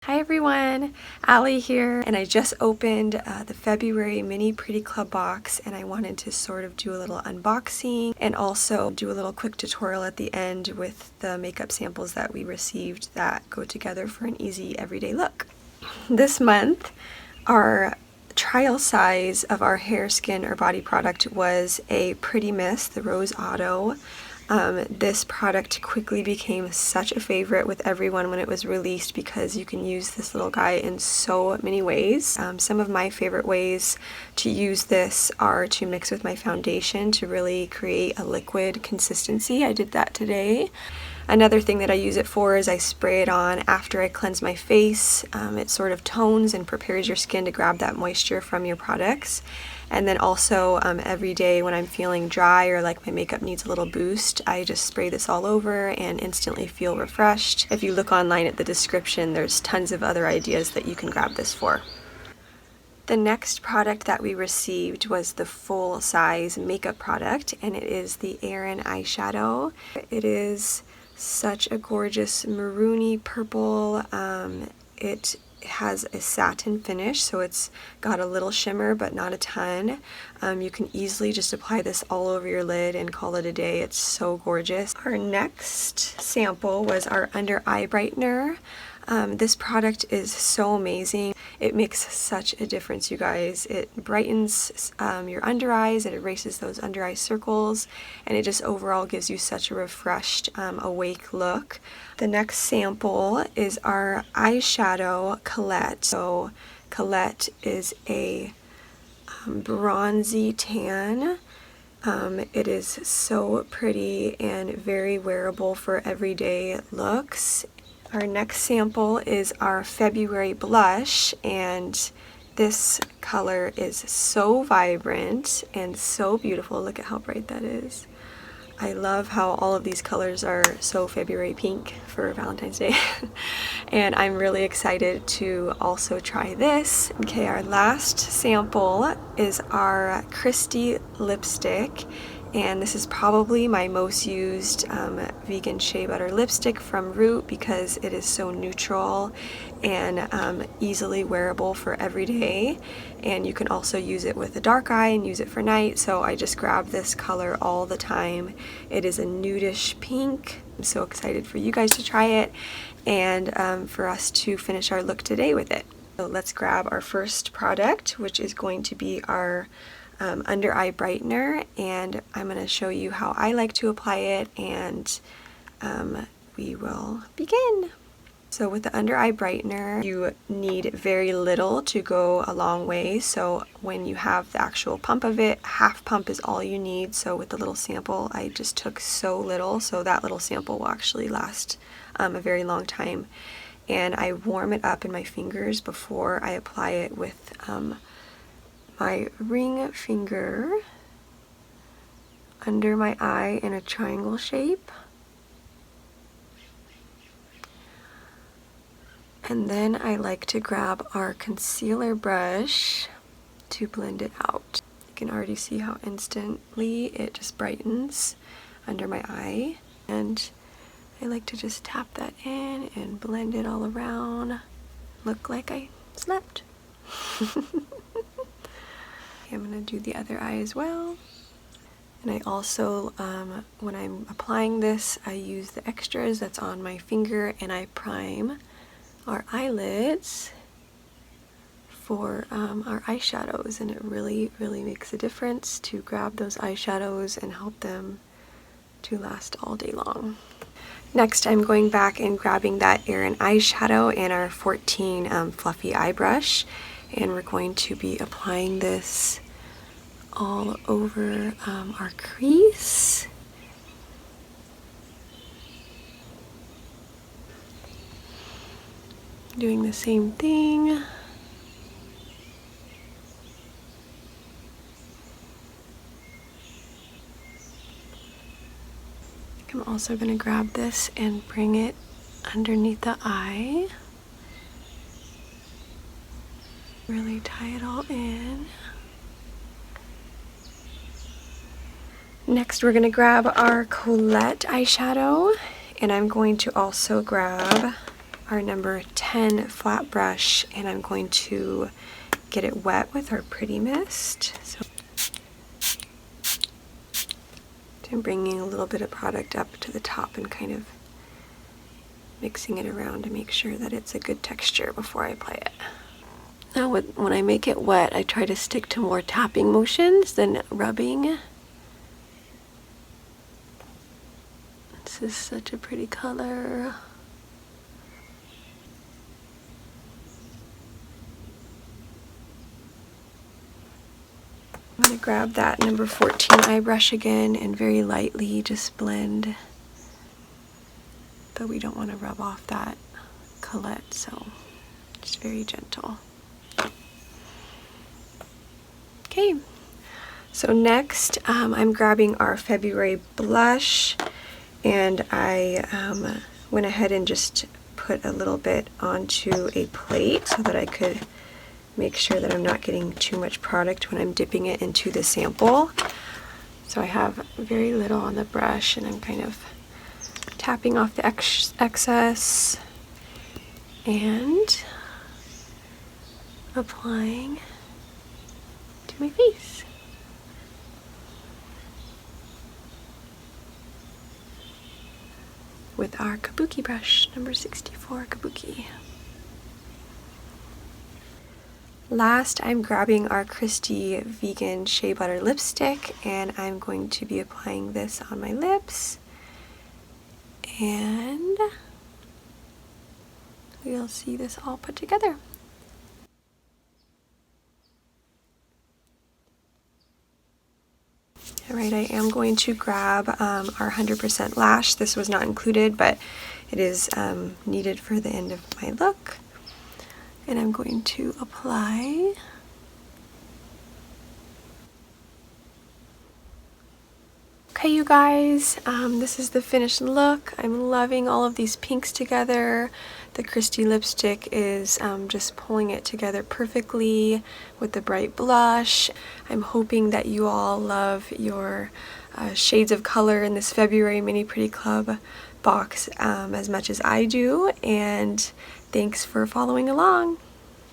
Hi everyone, Allie here, and I just opened the February mini Pretty Club box, and I wanted to sort of do a little unboxing and also do a little quick tutorial at the end with the makeup samples that we received that go together for an easy everyday look. This month, our trial size of our hair, skin, or body product was a Pretty Miss, the Rose Auto. This product quickly became such a favorite with everyone when it was released because you can use this little guy in so many ways. Some of my favorite ways to use this are to mix with my foundation to really create a liquid consistency. I did that today. Another thing that I use it for is I spray it on after I cleanse my face. It sort of tones and prepares your skin to grab that moisture from your products. And then also every day when I'm feeling dry or like my makeup needs a little boost, I just spray this all over and instantly feel refreshed. If you look online at the description, there's tons of other ideas that you can grab this for. The next product that we received was the full-size makeup product, and it is the Erin eyeshadow. It is such a gorgeous maroony purple. It has a satin finish, so it's got a little shimmer but not a ton. You can easily just apply this all over your lid and call it a day. It's so gorgeous. Our next sample was our under eye brightener. This product is so amazing. It makes such a difference, you guys. It brightens your under eyes, it erases those under eye circles, and it just overall gives you such a refreshed, awake look. The next sample is our eyeshadow Colette. So Colette is a bronzy tan. It is so pretty and very wearable for everyday looks. Our next sample is our February blush, and this color is so vibrant and so beautiful. Look at how bright that is. I love how all of these colors are so February pink for Valentine's Day. And I'm really excited to also try this. Okay, our last sample is our Christy lipstick. And this is probably my most used vegan shea butter lipstick from Root because it is so neutral and easily wearable for every day. And you can also use it with a dark eye and use it for night. So I just grab this color all the time. It is a nudish pink. I'm so excited for you guys to try it and for us to finish our look today with it. So let's grab our first product, which is going to be our under eye brightener, and I'm going to show you how I like to apply it, and we will begin. So with the under eye brightener, you need very little to go a long way. So when you have the actual pump of it, half pump is all you need. So with the little sample, I just took so little, so that little sample will actually last a very long time. And I warm it up in my fingers before I apply it with my ring finger under my eye in a triangle shape. And then I like to grab our concealer brush to blend it out. You can already see how instantly it just brightens under my eye. And I like to just tap that in and blend it all around. Look like I slept. I'm going to do the other eye as well. And I also, when I'm applying this, I use the extras that's on my finger and I prime our eyelids for our eyeshadows, and it really, really makes a difference to grab those eyeshadows and help them to last all day long. Next, I'm going back and grabbing that Erin eyeshadow and our 14 fluffy eye brush, and we're going to be applying this all over our crease. Doing the same thing. I'm also going to grab this and bring it underneath the eye. Really tie it all in. Next, we're going to grab our Colette eyeshadow, and I'm going to also grab our number 10 flat brush, and I'm going to get it wet with our Pretty Mist. So I'm bringing a little bit of product up to the top and kind of mixing it around to make sure that it's a good texture before I apply it. Now when I make it wet, I try to stick to more tapping motions than rubbing. This is such a pretty color. I'm going to grab that number 14 eye brush again and very lightly just blend. But we don't want to rub off that colette, so just very gentle. Okay, so next I'm grabbing our February blush, and I went ahead and just put a little bit onto a plate so that I could make sure that I'm not getting too much product when I'm dipping it into the sample. So I have very little on the brush, and I'm kind of tapping off the excess and applying to my face. With our Kabuki brush, number 64 Kabuki. Last, I'm grabbing our Christy Vegan Shea Butter Lipstick, and I'm going to be applying this on my lips. And we'll see this all put together. Alright, I am going to grab our 100% lash. This was not included, but it is needed for the end of my look. And I'm going to apply. Okay, you guys, this is the finished look. I'm loving all of these pinks together. The Christy lipstick is just pulling it together perfectly with the bright blush. I'm hoping that you all love your shades of color in this February Mini Pretty Club box as much as I do, and thanks for following along.